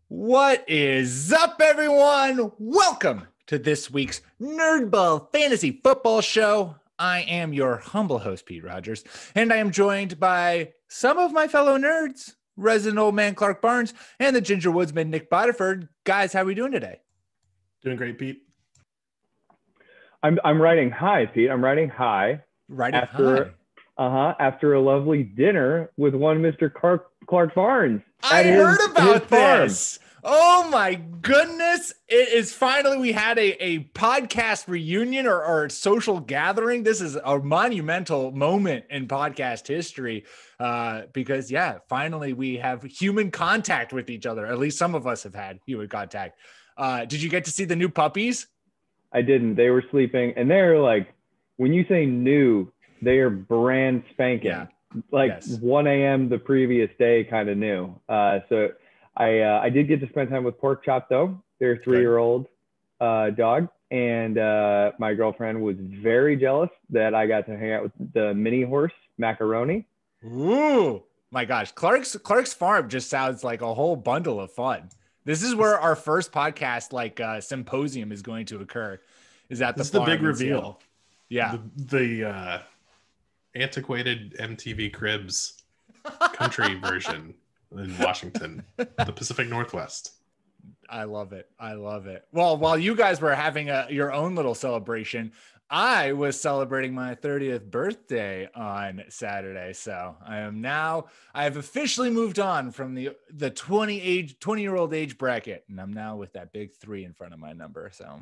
What is up, everyone? Welcome to this week's NerdBall Fantasy Football Show. I am your humble host, Pete Rodgers, and I am joined by some of my fellow nerds, resident old man Clark Barnes, and the Ginger Woodsman Nick Bodiford. Guys, how are we doing today? Doing great, Pete. I'm writing hi, Pete. I'm writing hi. After a lovely dinner with one Mr. Clark Barnes. I heard about this. Oh my goodness. It is finally, we had a podcast reunion or social gathering. This is a monumental moment in podcast history because finally we have human contact with each other. At least some of us have had human contact. Did you get to see the new puppies? I didn't. They were sleeping and they're like, when you say new, they are brand spanking. Yeah. 1 a.m. the previous day kind of new. So I did get to spend time with Pork Chop though, their 3-year-old dog. And my girlfriend was very jealous that I got to hang out with the mini horse, Macaroni. Ooh, my gosh. Clark's farm just sounds like a whole bundle of fun. This is where our first podcast symposium is going to occur. Is at the big reveal. Yeah. The antiquated MTV Cribs country version in Washington, the Pacific Northwest. I love it. Well, while you guys were having your own little celebration, I was celebrating my 30th birthday on Saturday. So I have officially moved on from the 20-year-old age bracket. And I'm now with that big 3 in front of my number. So,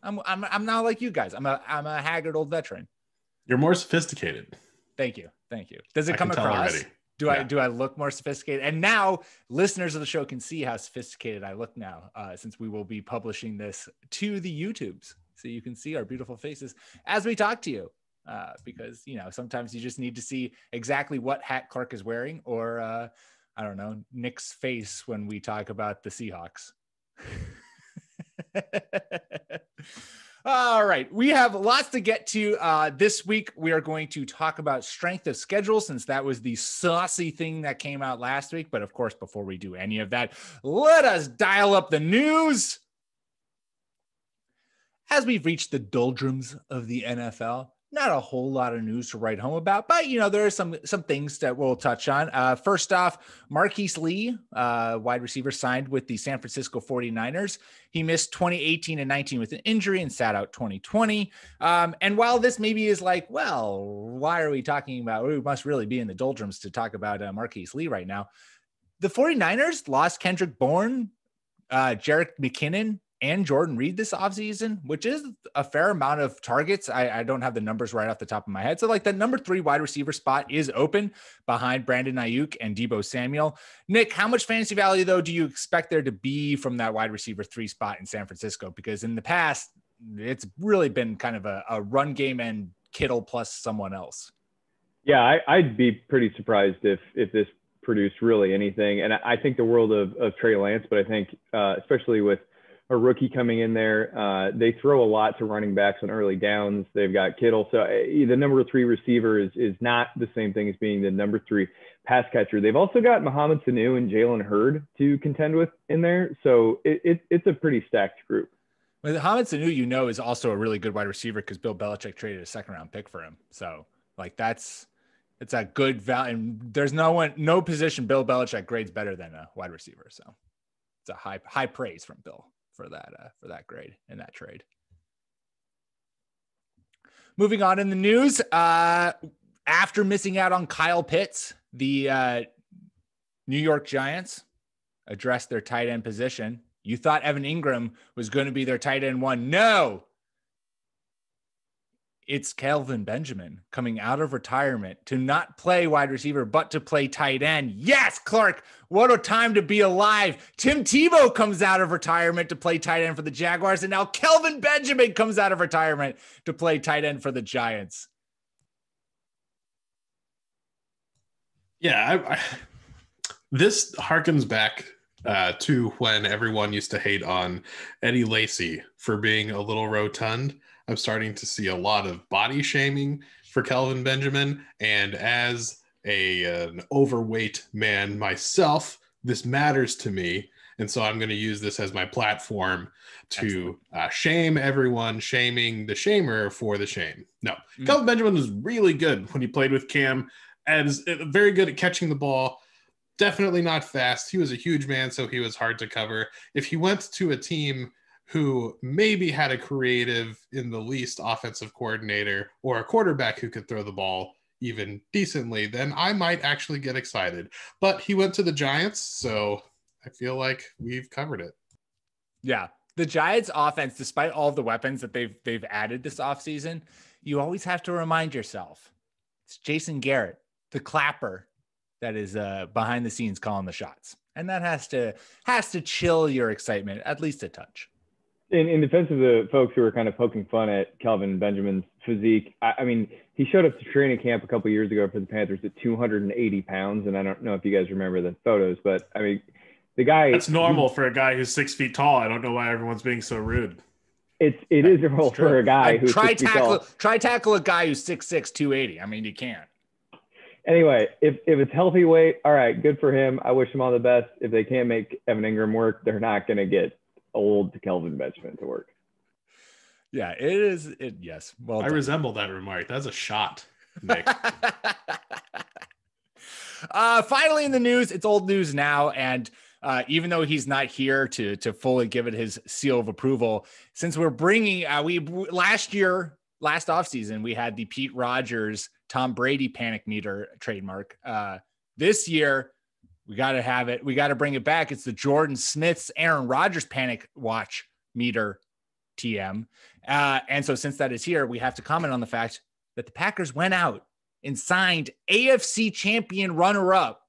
I'm now like you guys. I'm a haggard old veteran. You're more sophisticated. Thank you. Does it come across? Do I look more sophisticated? And now listeners of the show can see how sophisticated I look now, since we will be publishing this to the YouTubes, so you can see our beautiful faces as we talk to you. Because sometimes you just need to see exactly what hat Clark is wearing, or I don't know, Nick's face when we talk about the Seahawks. All right. We have lots to get to this week. We are going to talk about strength of schedule, since that was the saucy thing that came out last week. But of course, before we do any of that, let us dial up the news. As we've reached the doldrums of the NFL, not a whole lot of news to write home about, but there are some things that we'll touch on. First off, Marquis Lee, wide receiver, signed with the San Francisco 49ers. He missed 2018 and 19 with an injury and sat out 2020. And while this maybe is like, well, why are we talking about, we must really be in the doldrums to talk about Marquis Lee right now. The 49ers lost Kendrick Bourne, Jerick McKinnon, and Jordan Reed this offseason, which is a fair amount of targets. I don't have the numbers right off the top of my head. So the number 3 wide receiver spot is open behind Brandon Ayuk and Deebo Samuel. Nick, how much fantasy value though do you expect there to be from that wide receiver 3 spot in San Francisco? Because in the past, it's really been kind of a run game and Kittle plus someone else. Yeah, I'd be pretty surprised if this produced really anything. And I think the world of Trey Lance, but I think especially with a rookie coming in there, they throw a lot to running backs on early downs. They've got Kittle. So the number 3 receiver is not the same thing as being the number 3 pass catcher. They've also got Mohamed Sanu and Jalen Hurd to contend with in there. So it's a pretty stacked group. Well, Mohamed Sanu, is also a really good wide receiver because Bill Belichick traded a 2nd-round pick for him. So it's a good value. And there's no position Bill Belichick grades better than a wide receiver. So it's a high praise from Bill for that grade and that trade. Moving on in the news, after missing out on Kyle Pitts, the New York Giants addressed their tight end position. You thought Evan Ingram was going to be their tight end 1. No, it's Kelvin Benjamin coming out of retirement to not play wide receiver, but to play tight end. Yes, Clark, what a time to be alive. Tim Tebow comes out of retirement to play tight end for the Jaguars, and now Kelvin Benjamin comes out of retirement to play tight end for the Giants. Yeah, this harkens back to when everyone used to hate on Eddie Lacy for being a little rotund. I'm starting to see a lot of body shaming for Kelvin Benjamin. And as an overweight man myself, this matters to me. And so I'm going to use this as my platform to shame everyone, shaming the shamer for the shame. No, Kelvin Benjamin was really good when he played with Cam, and very good at catching the ball. Definitely not fast. He was a huge man, so he was hard to cover. If he went to a team who maybe had a creative in the least offensive coordinator or a quarterback who could throw the ball even decently, then I might actually get excited. But he went to the Giants, so I feel like we've covered it. Yeah. The Giants offense, despite all of the weapons that they've added this offseason, you always have to remind yourself it's Jason Garrett, the clapper, that is behind the scenes calling the shots. And that has to chill your excitement at least a touch. In defense of the folks who are kind of poking fun at Kelvin Benjamin's physique, I mean, he showed up to training camp a couple years ago for the Panthers at 280 pounds. And I don't know if you guys remember the photos, but I mean, the guy. That's normal for a guy who's 6 feet tall. I don't know why everyone's being so rude. It is normal for a guy who's try tackle a guy who's 6'6", 280. I mean, you can't. Anyway, if it's healthy weight, all right, good for him. I wish him all the best. If they can't make Evan Ingram work, they're not going to get old to Kelvin Benjamin to work. Yeah, it is. Yes. Well, I resemble that remark. That's a shot, Nick. Finally in the news, it's old news now. And even though he's not here to fully give it his seal of approval, since we're bringing, last offseason, we had the Pete Rodgers, Tom Brady panic meter trademark. This year, we got to have it. We got to bring it back. It's the Jordan Smith's Aaron Rodgers panic watch meter TM. And so since that is here, we have to comment on the fact that the Packers went out and signed AFC champion runner-up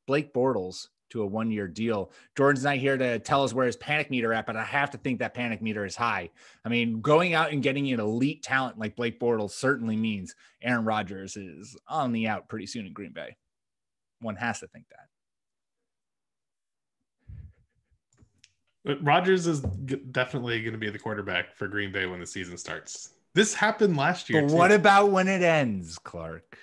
Blake Bortles to a 1-year deal. Jordan's not here to tell us where his panic meter at, but I have to think that panic meter is high. I mean, going out and getting an elite talent like Blake Bortles certainly means Aaron Rodgers is on the out pretty soon in Green Bay. One has to think that. But Rodgers is definitely going to be the quarterback for Green Bay when the season starts. This happened last year. But what about when it ends, Clark?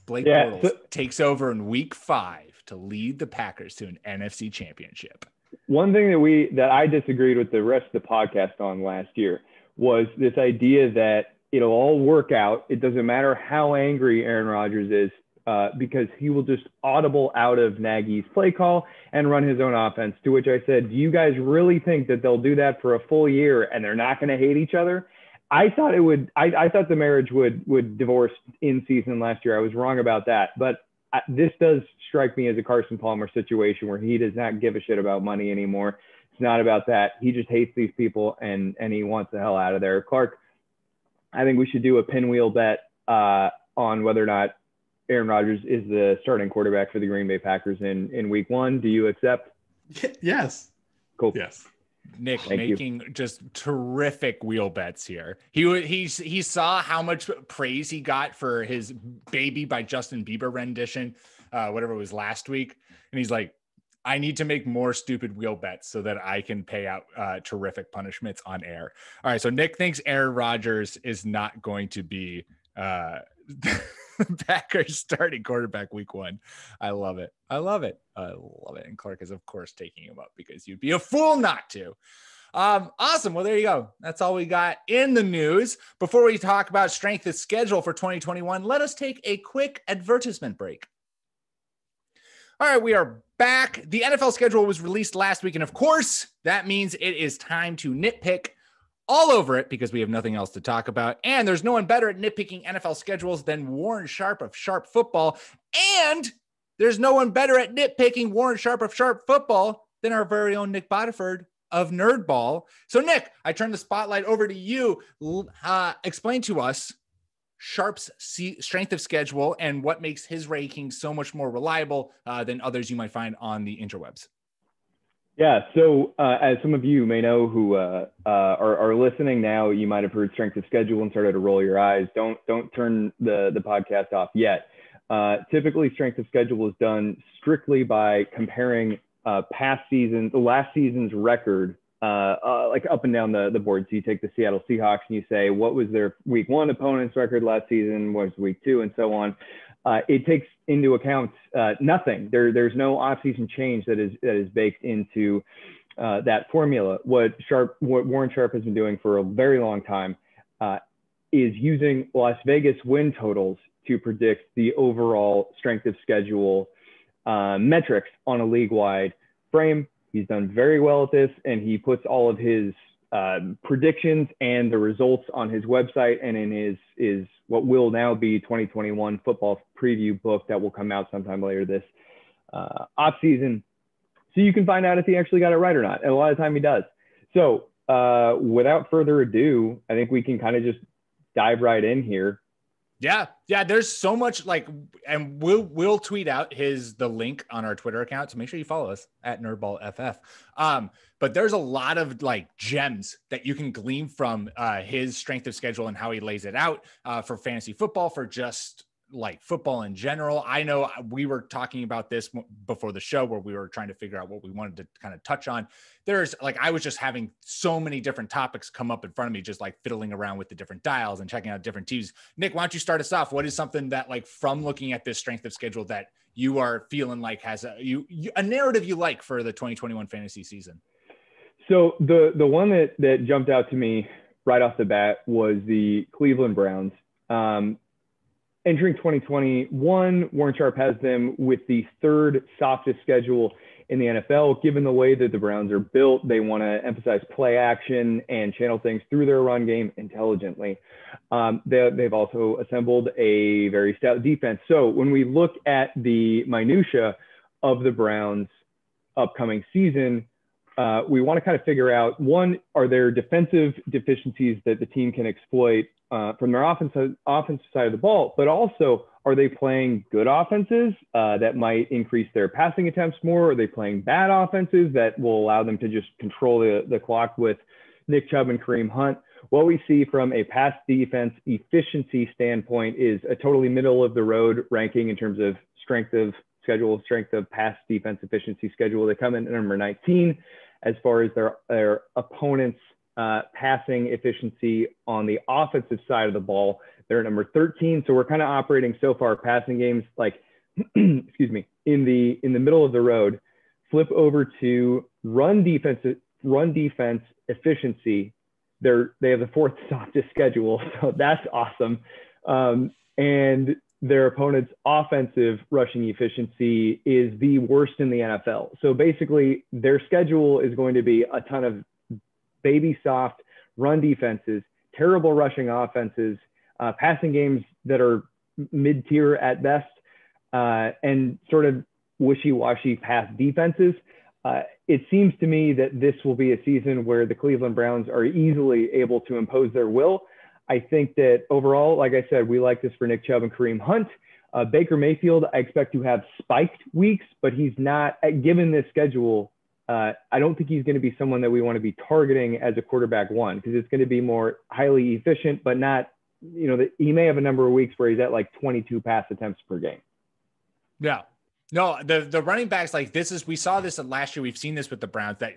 Blake Bortles takes over in week 5 to lead the Packers to an NFC championship. One thing that I disagreed with the rest of the podcast on last year was this idea that it'll all work out. It doesn't matter how angry Aaron Rodgers is, because he will just audible out of Nagy's play call and run his own offense, to which I said, do you guys really think that they'll do that for a full year and they're not going to hate each other? I thought it would. I thought the marriage would divorce in season last year. I was wrong about that. But this does strike me as a Carson Palmer situation where he does not give a shit about money anymore. It's not about that. He just hates these people and he wants the hell out of there. Clark, I think we should do a pinwheel bet on whether or not Aaron Rodgers is the starting quarterback for the Green Bay Packers in week 1. Do you accept? Yes. Cool. Yes. Nick making just terrific wheel bets here. He saw how much praise he got for his Baby by Justin Bieber rendition, whatever it was last week. And he's like, I need to make more stupid wheel bets so that I can pay out terrific punishments on air. All right. So Nick thinks Aaron Rodgers is not going to be Packers starting quarterback week 1. I love it. And Clark is of course taking him up because you'd be a fool not to. Awesome. Well, there you go. That's all we got in the news. Before we talk about strength of schedule for 2021, let us take a quick advertisement break. All right, we are back. The NFL schedule was released last week, and of course, that means it is time to nitpick all over it because we have nothing else to talk about. And there's no one better at nitpicking NFL schedules than Warren Sharp of Sharp Football. And there's no one better at nitpicking Warren Sharp of Sharp Football than our very own Nick Botiford of NerdBall. So Nick, I turn the spotlight over to you. Explain to us Sharp's strength of schedule and what makes his ranking so much more reliable than others you might find on the interwebs. Yeah, so as some of you may know who are listening now, you might have heard strength of schedule and started to roll your eyes. Don't turn the podcast off yet. Typically, strength of schedule is done strictly by comparing past seasons, the last season's record, like up and down the board. So you take the Seattle Seahawks and you say, what was their week 1 opponent's record last season? What was week 2 and so on. it takes into account nothing. There's no offseason change that is baked into that formula. What Warren Sharp has been doing for a very long time is using Las Vegas win totals to predict the overall strength of schedule metrics on a league-wide frame. He's done very well at this, and he puts all of his predictions and the results on his website and in his what will now be 2021 football preview book that will come out sometime later this offseason. So you can find out if he actually got it right or not. And a lot of time he does. So without further ado, I think we can kind of just dive right in here. Yeah. There's so much and we'll tweet out the link on our Twitter account. So make sure you follow us at NerdBallFF. But there's a lot of gems that you can glean from his strength of schedule and how he lays it out for fantasy football, for just football in general. I know we were talking about this before the show where we were trying to figure out what we wanted to kind of touch on. There's I was just having so many different topics come up in front of me, just fiddling around with the different dials and checking out different teams. Nick, why don't you start us off? What is something that from looking at this strength of schedule that you are feeling has a narrative you like for the 2021 fantasy season? So the one that jumped out to me right off the bat was the Cleveland Browns. Entering 2021, Warren Sharp has them with the third softest schedule in the NFL. Given the way that the Browns are built, they want to emphasize play action and channel things through their run game intelligently. They've also assembled a very stout defense. So when we look at the minutia of the Browns' upcoming season, we want to kind of figure out, one, are there defensive deficiencies that the team can exploit from their offensive side of the ball, but also, are they playing good offenses that might increase their passing attempts more? Are they playing bad offenses that will allow them to just control the clock with Nick Chubb and Kareem Hunt? What we see from a pass defense efficiency standpoint is a totally middle of the road ranking in terms of strength of schedule, strength of pass defense efficiency schedule. They come in at number 19 as far as their opponents' passing efficiency on the offensive side of the ball. They're at number 13. So we're kind of operating so far passing games excuse me, in the middle of the road. Flip over to run defense efficiency. They have the fourth softest schedule, so that's awesome. And their opponent's offensive rushing efficiency is the worst in the NFL. So basically, their schedule is going to be a ton of baby soft run defenses, terrible rushing offenses, passing games that are mid-tier at best, and sort of wishy-washy pass defenses. It seems to me that this will be a season where the Cleveland Browns are easily able to impose their will. I think that overall, like I said, we like this for Nick Chubb and Kareem Hunt. Baker Mayfield, I expect to have spiked weeks, but he's not, given this schedule, I don't think he's going to be someone that we want to be targeting as a quarterback one, because it's going to be more highly efficient, but not, he may have a number of weeks where he's at 22 pass attempts per game. Yeah. No, the running backs, we saw this last year. We've seen this with the Browns, that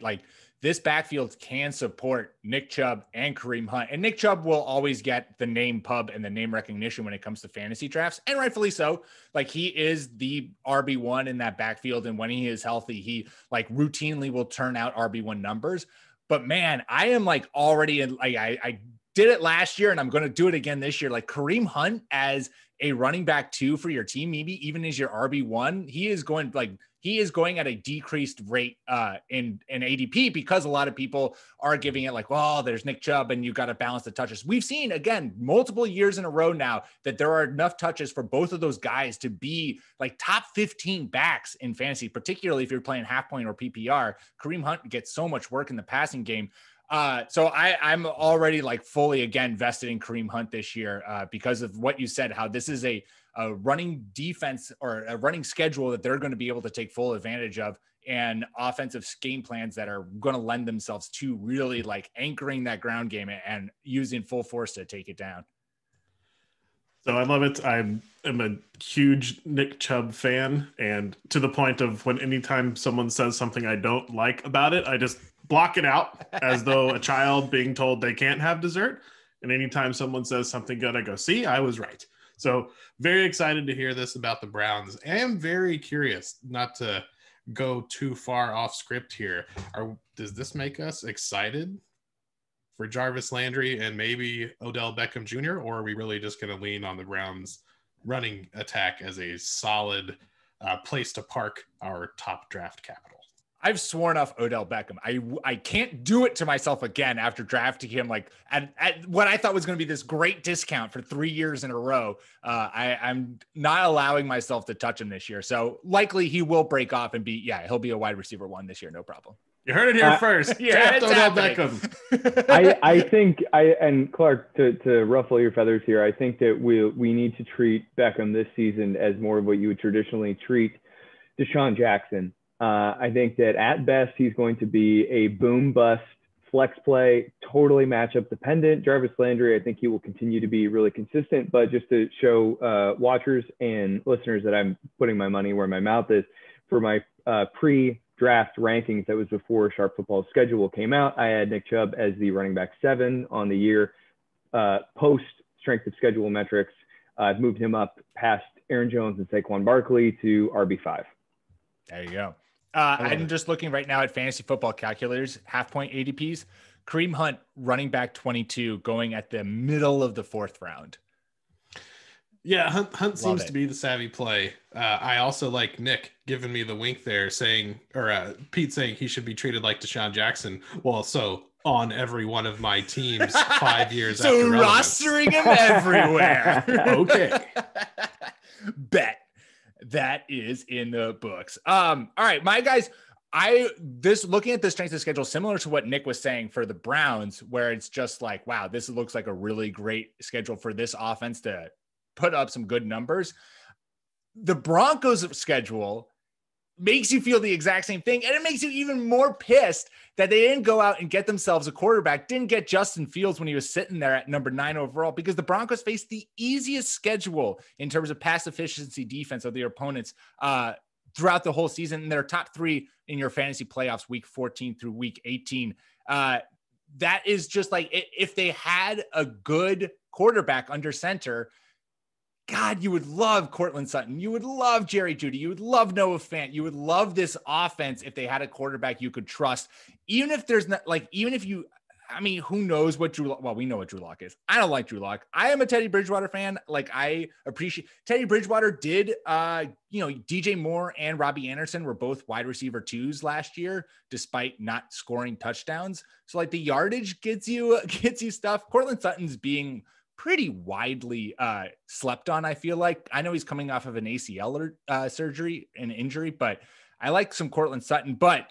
this backfield can support Nick Chubb and Kareem Hunt. And Nick Chubb will always get the name pub and the name recognition when it comes to fantasy drafts, and rightfully so. He is the RB1 in that backfield. And when he is healthy, he routinely will turn out RB1 numbers. But man, I am already in, I did it last year and I'm going to do it again this year. Kareem Hunt as a running back 2 for your team, maybe even as your RB1, he is going at a decreased rate in ADP, because a lot of people are giving it there's Nick Chubb and you got to balance the touches. We've seen, again, multiple years in a row now that there are enough touches for both of those guys to be top 15 backs in fantasy, particularly if you're playing half point or PPR. Kareem Hunt gets so much work in the passing game. So I'm already fully again vested in Kareem Hunt this year because of what you said, how this is a running defense or a running schedule that they're going to be able to take full advantage of, and offensive game plans that are going to lend themselves to really anchoring that ground game and using full force to take it down. So I love it. I'm a huge Nick Chubb fan, and to the point of anytime someone says something I don't like about it, I just block it out as though a child being told they can't have dessert. And anytime someone says something good, I go, see, I was right. So very excited to hear this about the Browns. I am very curious, not to go too far off script here. Does this make us excited for Jarvis Landry and maybe Odell Beckham Jr., or are we really just going to lean on the Browns running attack as a solid place to park our top draft capital? I've sworn off Odell Beckham. I can't do it to myself again after drafting him like at what I thought was going to be this great discount for 3 years in a row. I'm not allowing myself to touch him this year. So likely he will break off and he'll be a wide receiver 1 this year. No problem. You heard it here first. Yeah, Draft Odell Beckham. I think and Clark, to ruffle your feathers here, I think that we need to treat Beckham this season as more of what you would traditionally treat Deshaun Jackson. I think that at best, he's going to be a boom bust flex play, totally matchup dependent. Jarvis Landry, I think he will continue to be really consistent, but just to show watchers and listeners that I'm putting my money where my mouth is, for my pre-draft rankings, that was before Sharp Football Schedule came out, I had Nick Chubb as the running back 7 on the year. Post strength of schedule metrics, I've moved him up past Aaron Jones and Saquon Barkley to RB5. There you go. I'm just looking right now at fantasy football calculators, half point ADPs. Kareem Hunt, running back 22, going at the middle of the 4th round. Yeah, Hunt seems to be the savvy play. I also like Nick giving me the wink there, Pete saying he should be treated like Deshaun Jackson. Well, so on every one of my teams 5 years after relevance. Rostering him everywhere. Okay. Bet. That is in the books. All right, my guys, looking at the strength of schedule, similar to what Nick was saying for the Browns, where it's just like, wow, this looks like a really great schedule for this offense to put up some good numbers. The Broncos schedule makes you feel the exact same thing. And it makes you even more pissed that they didn't go out and get themselves a quarterback, didn't get Justin Fields when he was sitting there at number 9 overall, because the Broncos faced the easiest schedule in terms of pass efficiency defense of their opponents throughout the whole season. And they're top 3 in your fantasy playoffs, week 14 through week 18. That is just like, if they had a good quarterback under center, God, you would love Cortland Sutton. You would love Jerry Jeudy. You would love Noah Fant. You would love this offense if they had a quarterback you could trust. Even if there's not who knows what we know what Drew Lock is. I don't like Drew Lock. I am a Teddy Bridgewater fan. Like, I appreciate Teddy Bridgewater did, DJ Moore and Robbie Anderson were both wide receiver 2s last year, despite not scoring touchdowns. So like the yardage gets you stuff. Cortland Sutton's being pretty widely slept on, I feel like. I know he's coming off of an ACL surgery and injury, but I like some Cortland Sutton. But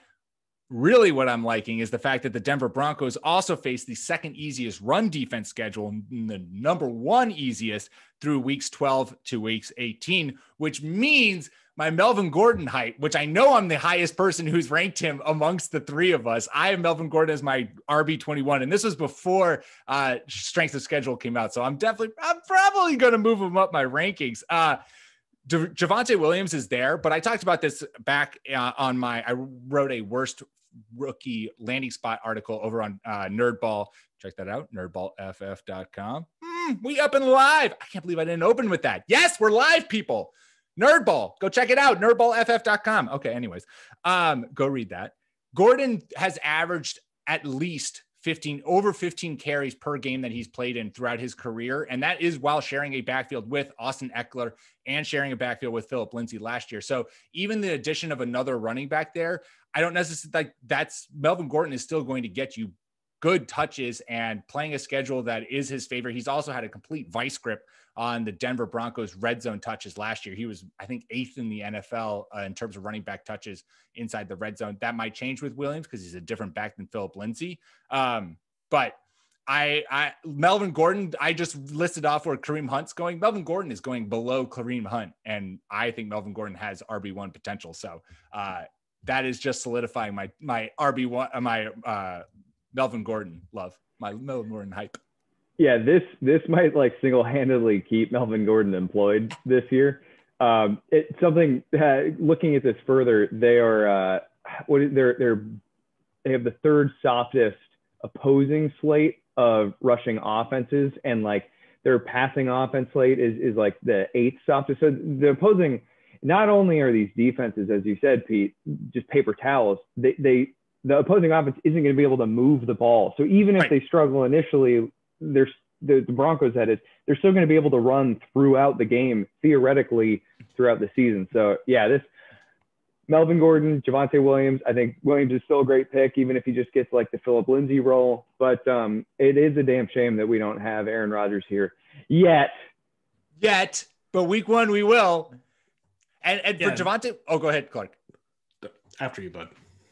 really what I'm liking is the fact that the Denver Broncos also face the 2nd easiest run defense schedule and the number 1 easiest through weeks 12 to weeks 18, which means my Melvin Gordon hype, which I know I'm the highest person who's ranked him amongst the 3 of us. I have Melvin Gordon as my RB21, and this was before strength of schedule came out. So I'm probably going to move him up my rankings. Javonte Williams is there, but I talked about this back I wrote a worst rookie landing spot article over on NerdBall. Check that out, nerdballff.com. We up and live. I can't believe I didn't open with that. Yes, we're live, people. NerdBall, go check it out, nerdballff.com. Okay, anyways, go read that. Gordon has averaged at least over 15 carries per game that he's played in throughout his career. And that is while sharing a backfield with Austin Eckler and sharing a backfield with Phillip Lindsay last year. So even the addition of another running back there, I don't necessarily Melvin Gordon is still going to get you good touches and playing a schedule that is his favorite. He's also had a complete vice grip on the Denver Broncos red zone touches last year. He was, I think, 8th in the NFL in terms of running back touches inside the red zone. That might change with Williams because he's a different back than Phillip Lindsay. But Melvin Gordon, I just listed off where Kareem Hunt's going. Melvin Gordon is going below Kareem Hunt, and I think Melvin Gordon has RB1 potential. So that is just solidifying my RB1, my Melvin Gordon love, my Melvin Gordon hype. Yeah, this might like single-handedly keep Melvin Gordon employed this year. It's something looking at this further, they are they have the 3rd softest opposing slate of rushing offenses, and like Their passing offense slate is like the 8th softest. So the opposing, not only are these defenses, as you said, Pete, just paper towels, the opposing offense isn't going to be able to move the ball. So even if they struggle initially, the Broncos, that is, they're still going to be able to run throughout the game, theoretically, throughout the season. So, yeah, this Melvin Gordon, Javonte Williams, I think Williams is still a great pick, even if he just gets like the Phillip Lindsay role. But it is a damn shame that we don't have Aaron Rodgers here yet. But week 1, we will. And for Javonte, go ahead, Clark. After you, bud.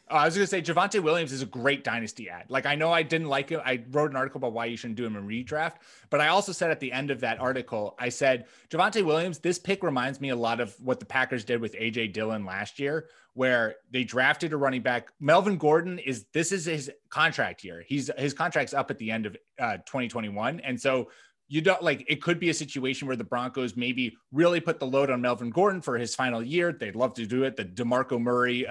I was going to say Javonte Williams is a great dynasty ad. Like, I know I didn't like him. I wrote an article about why you shouldn't do him in redraft, but I also said at the end of that article, I said, Javonte Williams, this pick reminds me a lot of what the Packers did with AJ Dillon last year, where they drafted a running back. Melvin Gordon this is his contract year. His contract's up at the end of 2021. And so you don't like, it could be a situation where the Broncos maybe really put the load on Melvin Gordon for his final year. They'd love to do it. The Demarco Murray,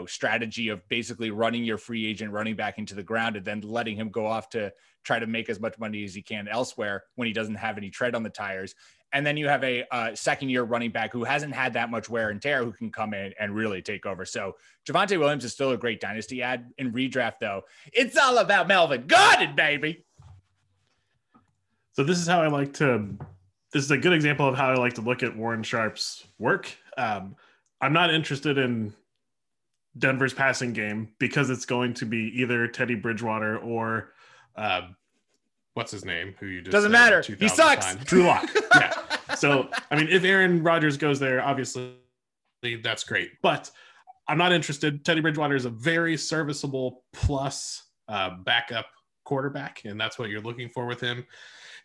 strategy of basically running your free agent running back into the ground and then letting him go off to try to make as much money as he can elsewhere when he doesn't have any tread on the tires. And then you have a second-year running back who hasn't had that much wear and tear who can come in and really take over. So Javonte Williams is still a great dynasty ad. In redraft, though, it's all about Melvin Gordon, baby. So this is a good example of how I like to look at Warren Sharp's work. I'm not interested in Denver's passing game because it's going to be either Teddy Bridgewater or what's his name? Who you just doesn't matter. He sucks. Drew Lock. Yeah. So I mean, if Aaron Rodgers goes there, obviously that's great. But I'm not interested. Teddy Bridgewater is a very serviceable plus backup quarterback, and that's what you're looking for with him.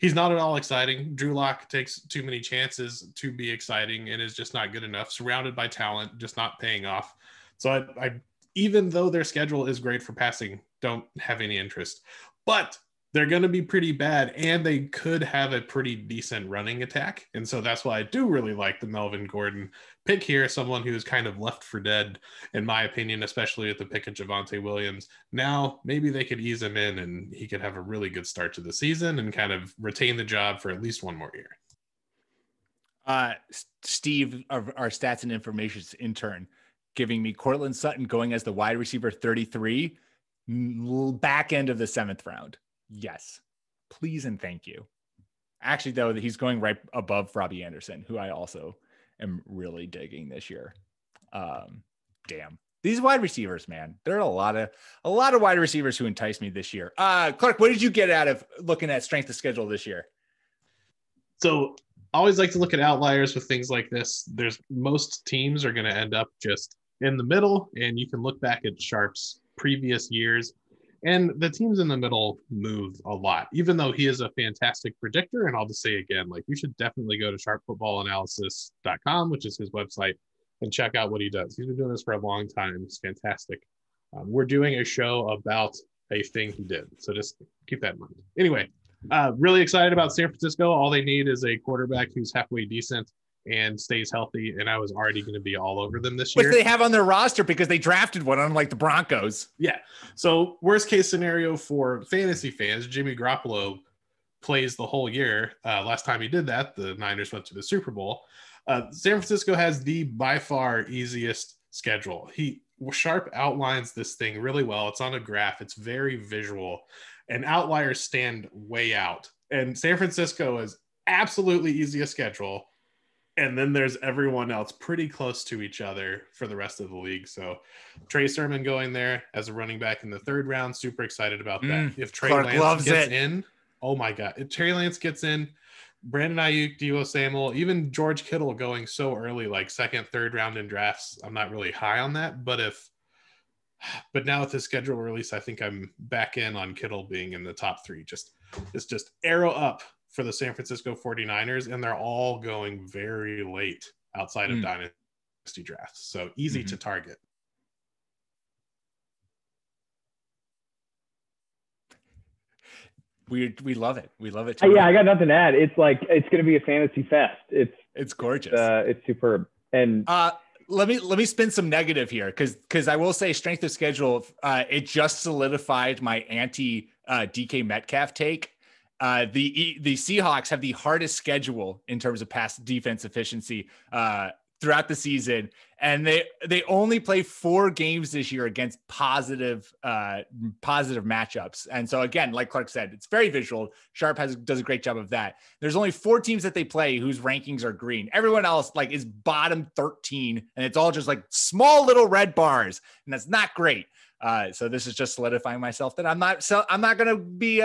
He's not at all exciting. Drew Lock takes too many chances to be exciting and is just not good enough. Surrounded by talent, just not paying off. So I even though their schedule is great for passing, don't have any interest. But they're going to be pretty bad, and they could have a pretty decent running attack. And so that's why I do really like the Melvin Gordon pick here, someone who's kind of left for dead, in my opinion, especially at the pick of Javonte Williams. Now, maybe they could ease him in, and he could have a really good start to the season and kind of retain the job for at least one more year. Steve, our stats and information intern, giving me Cortland Sutton going as the wide receiver 33, back end of the 7th round. Yes, please and thank you. Actually, though, he's going right above Robbie Anderson, who I also am really digging this year. Damn, these wide receivers, man, there are a lot of wide receivers who entice me this year. Clark, what did you get out of looking at strength of schedule this year? So I always like to look at outliers with things like this. Most teams are going to end up just in the middle, and you can look back at Sharp's previous years, and the teams in the middle move a lot, even though he is a fantastic predictor. And I'll just say again, like, you should definitely go to sharpfootballanalysis.com, which is his website, and check out what he does. He's been doing this for a long time. It's fantastic. We're doing a show about a thing he did, so just keep that in mind. Anyway, really excited about San Francisco. All they need is a quarterback who's halfway decent and stays healthy, and I was already going to be all over them this year. Which they have on their roster because they drafted one, unlike the Broncos. Yeah. So worst case scenario for fantasy fans, Jimmy Garoppolo plays the whole year. Last time he did that, the Niners went to the Super Bowl. San Francisco has the by far easiest schedule. Sharp outlines this thing really well. It's on a graph. It's very visual, and outliers stand way out. And San Francisco is absolutely easiest schedule. And then there's everyone else pretty close to each other for the rest of the league. So Trey Sermon going there as a running back in the 3rd round. Super excited about that. If Trey Lance gets in, oh my God. If Trey Lance gets in, Brandon Ayuk, Deebo Samuel, even George Kittle going so early, like 2nd, 3rd round in drafts. I'm not really high on that. But now with the schedule release, I think I'm back in on Kittle being in the top 3. It's just arrow up for the San Francisco 49ers, and they're all going very late outside of dynasty drafts. So easy to target. We love it. We love it. Yeah, I got nothing to add. It's like, it's going to be a fantasy fest. It's gorgeous. It's superb. And let me spin some negative here. Cause I will say strength of schedule. It just solidified my anti DK Metcalf take. The Seahawks have the hardest schedule in terms of pass defense efficiency throughout the season, and they only play 4 games this year against positive matchups. And so again, like Clark said, it's very visual. Sharp does a great job of that. There's only 4 teams that they play whose rankings are green. Everyone else like is bottom 13, and it's all just like small little red bars, and that's not great. So this is just solidifying myself that I'm not going to be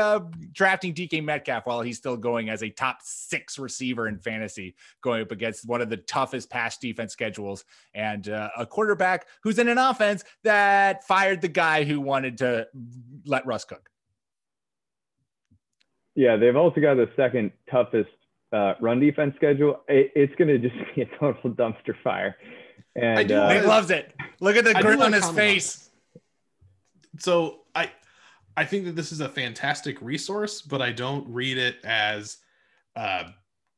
drafting DK Metcalf while he's still going as a top 6 receiver in fantasy, going up against one of the toughest pass defense schedules and a quarterback who's in an offense that fired the guy who wanted to let Russ cook. Yeah, they've also got the second toughest run defense schedule. It's going to just be a total dumpster fire. And Nick loves it. Look at the grin on his face. So I think that this is a fantastic resource, but I don't read it as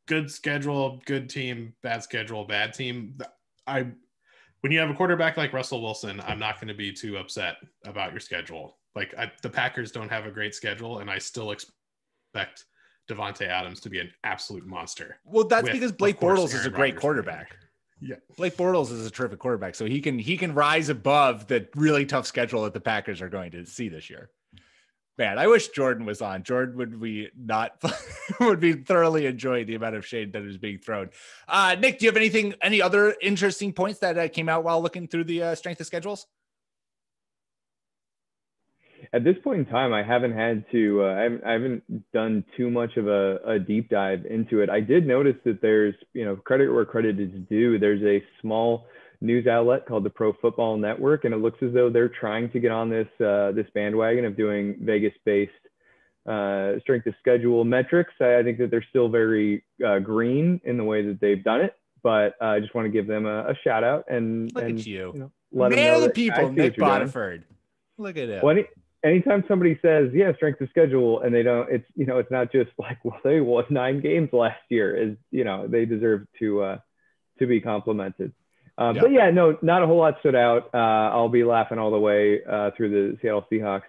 good schedule, good team, bad schedule, bad team. When you have a quarterback like Russell Wilson, I'm not going to be too upset about your schedule. Like the Packers don't have a great schedule, and I still expect Javonte Adams to be an absolute monster. Well, that's because Blake Bortles is a great Rodgers quarterback. Yeah, Blake Bortles is a terrific quarterback, so he can rise above the really tough schedule that the Packers are going to see this year. Man, I wish Jordan was on. Jordan would be thoroughly enjoying the amount of shade that is being thrown. Nick, do you have any other interesting points that came out while looking through the strength of schedules? At this point in time, I haven't had to, I haven't done too much of a deep dive into it. I did notice that there's, credit where credit is due. There's a small news outlet called the Pro Football Network, and it looks as though they're trying to get on this bandwagon of doing Vegas-based strength of schedule metrics. I think that they're still very green in the way that they've done it, but I just want to give them a shout out and look at you, let them man know of the that people, Nick Bodiford. Look at him. Well, anytime somebody says, strength of schedule, and they don't, it's not just like, well, they won 9 games last year, they deserve to be complimented. But yeah, no, not a whole lot stood out. I'll be laughing all the way through the Seattle Seahawks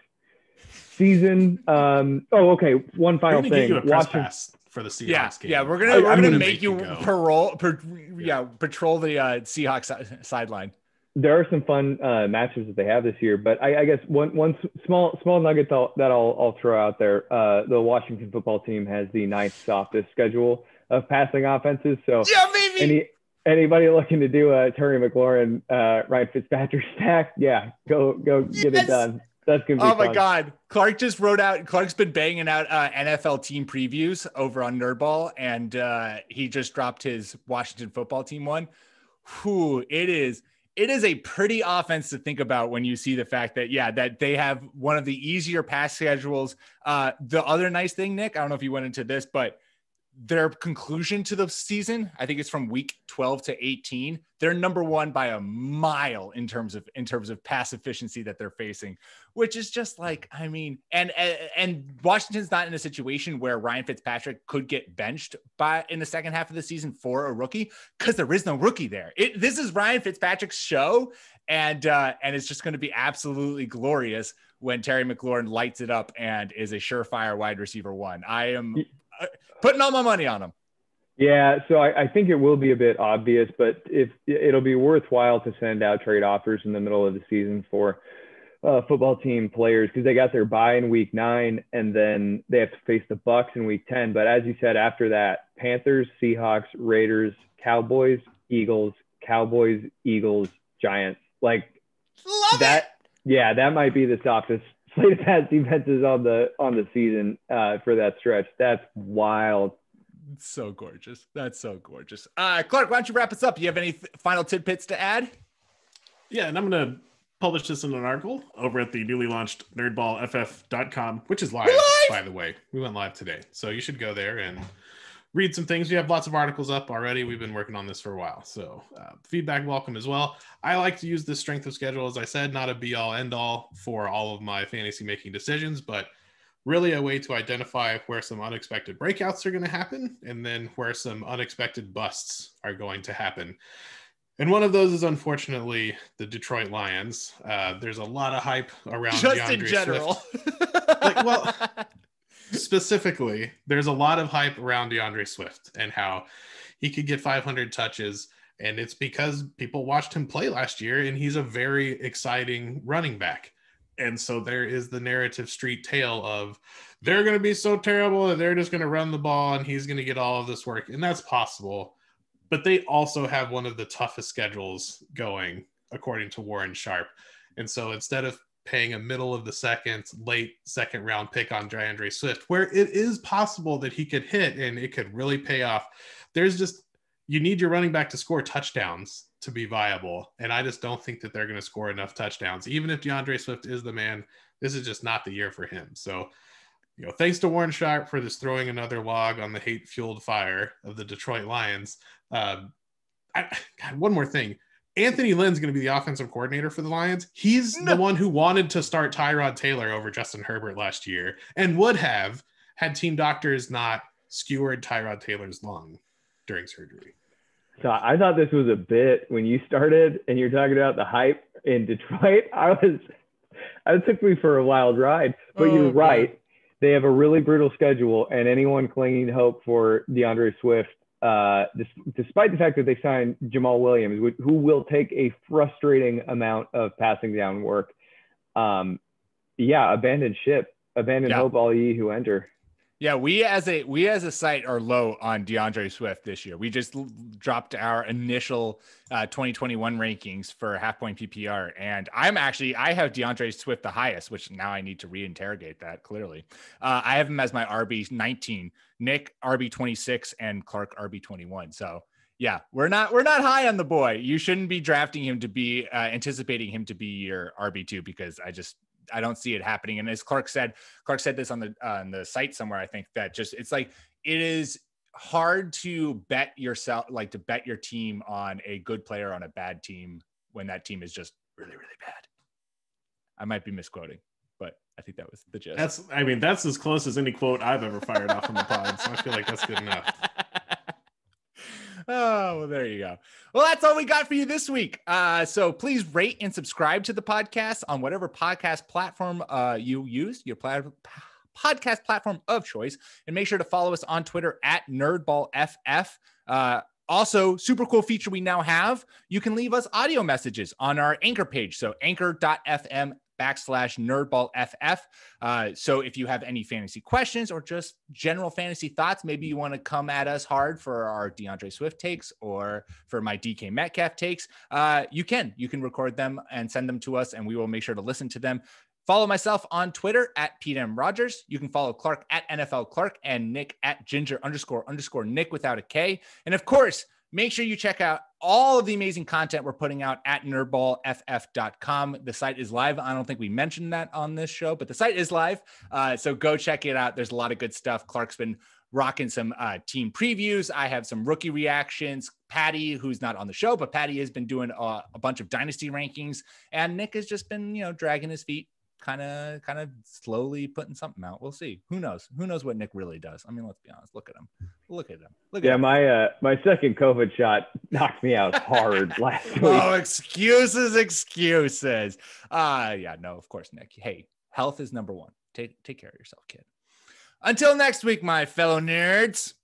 season. Okay. One final thing. Give you a press pass for the Seahawks game. Yeah, we're gonna make you patrol the Seahawks sideline. There are some fun matches that they have this year, but I guess one small nugget that I'll throw out there. The Washington football team has the 9th softest schedule of passing offenses. So yeah, maybe anybody looking to do a Terry McLaurin, Ryan Fitzpatrick stack, go get it done. That's gonna be fun. My God, Clark's been banging out NFL team previews over on NerdBall, and he just dropped his Washington football team one. It is a pretty offense to think about when you see the fact that, that they have one of the easier pass schedules. The other nice thing, Nick, I don't know if you went into this, but their conclusion to the season, I think it's from week 12 to 18. They're number 1 by a mile in terms of pass efficiency that they're facing, which is just like, and Washington's not in a situation where Ryan Fitzpatrick could get benched in the second half of the season for a rookie, because there is no rookie there. This is Ryan Fitzpatrick's show, and it's just going to be absolutely glorious when Terry McLaurin lights it up and is a surefire wide receiver 1. I am putting all my money on him. Yeah, so I think it will be a bit obvious, but if it'll be worthwhile to send out trade offers in the middle of the season for football team players, because they got their bye in week 9, and then they have to face the Bucs in week 10. But as you said, after that, Panthers, Seahawks, Raiders, Cowboys, Eagles, Giants. Like that. Yeah, that might be the softest slate of pass defenses on the season for that stretch. That's wild. It's so gorgeous. That's so gorgeous. Clark, why don't you wrap us up? You have any final tidbits to add? Yeah, and I'm going to publish this in an article over at the newly launched nerdballff.com, which is live, by the way. We went live today. So you should go there and read some things. We have lots of articles up already. We've been working on this for a while. So feedback welcome as well. I like to use this strength of schedule, as I said, not a be all end all for all of my fantasy making decisions, but really a way to identify where some unexpected breakouts are going to happen, and then where some unexpected busts are going to happen. And one of those is, unfortunately, the Detroit Lions. There's a lot of hype around just Deandre in general. Swift. specifically, there's a lot of hype around DeAndre Swift and how he could get 500 touches. And it's because people watched him play last year, and he's a very exciting running back. And so there is the narrative street tale of they're going to be so terrible that they're just going to run the ball and he's going to get all of this work. And that's possible. But they also have one of the toughest schedules going, according to Warren Sharp. And so instead of paying a middle of the second, late second round pick on DeAndre Swift, where it is possible that he could hit and it could really pay off, you need your running back to score touchdowns to be viable. And I just don't think that they're going to score enough touchdowns. Even if DeAndre Swift is the man, this is just not the year for him. So, thanks to Warren Sharp for just throwing another log on the hate-fueled fire of the Detroit Lions. God, one more thing. Anthony Lynn's going to be the offensive coordinator for the Lions. He's the one who wanted to start Tyrod Taylor over Justin Herbert last year and would have had team doctors not skewered Tyrod Taylor's lung during surgery. So I thought this was a bit when you started and you're talking about the hype in Detroit. It took me for a wild ride, but you're right. They have a really brutal schedule, and anyone clinging to hope for DeAndre Swift, despite the fact that they signed Jamal Williams, who will take a frustrating amount of passing down work. Abandon ship, abandon hope, all ye who enter. Yeah, we as a site are low on DeAndre Swift this year. We just dropped our initial 2021 rankings for half point PPR, and I have DeAndre Swift the highest, which now I need to reinterrogate that clearly. I have him as my RB 19, Nick RB 26, and Clark RB 21. So yeah, we're not high on the boy. You shouldn't be drafting him to be anticipating him to be your RB 2 because I don't see it happening. And as Clark said this on the site somewhere, I think that it is hard to bet yourself, like to bet your team on a good player on a bad team when that team is just really, really bad. I might be misquoting, but I think that was the gist. That's as close as any quote I've ever fired off from the pod. So I feel like that's good enough. Oh, well, there you go. Well, that's all we got for you this week. So please rate and subscribe to the podcast on whatever podcast platform you use, your podcast platform of choice. And make sure to follow us on Twitter at NerdBallFF. Also, super cool feature we now have. You can leave us audio messages on our Anchor page. So anchor.fm/NerdBallFF. So if you have any fantasy questions or just general fantasy thoughts, maybe you want to come at us hard for our DeAndre Swift takes or for my DK Metcalf takes, you can record them and send them to us, and we will make sure to listen to them. Follow myself on Twitter at PeteMRogers. You can follow Clark at NFL Clark and Nick at Ginger__Nick without a K. And of course, make sure you check out all of the amazing content we're putting out at nerdballff.com. The site is live. I don't think we mentioned that on this show, but the site is live. So go check it out. There's a lot of good stuff. Clark's been rocking some team previews. I have some rookie reactions. Patty, who's not on the show, but Patty has been doing a bunch of dynasty rankings. And Nick has just been, dragging his feet, kind of slowly putting something out. We'll see. Who knows what Nick really does. I mean, let's be honest. Look at him. My second COVID shot knocked me out hard last week. Oh, excuses. No, of course, Nick. Hey, health is number one. Take care of yourself, kid. Until next week, my fellow nerds.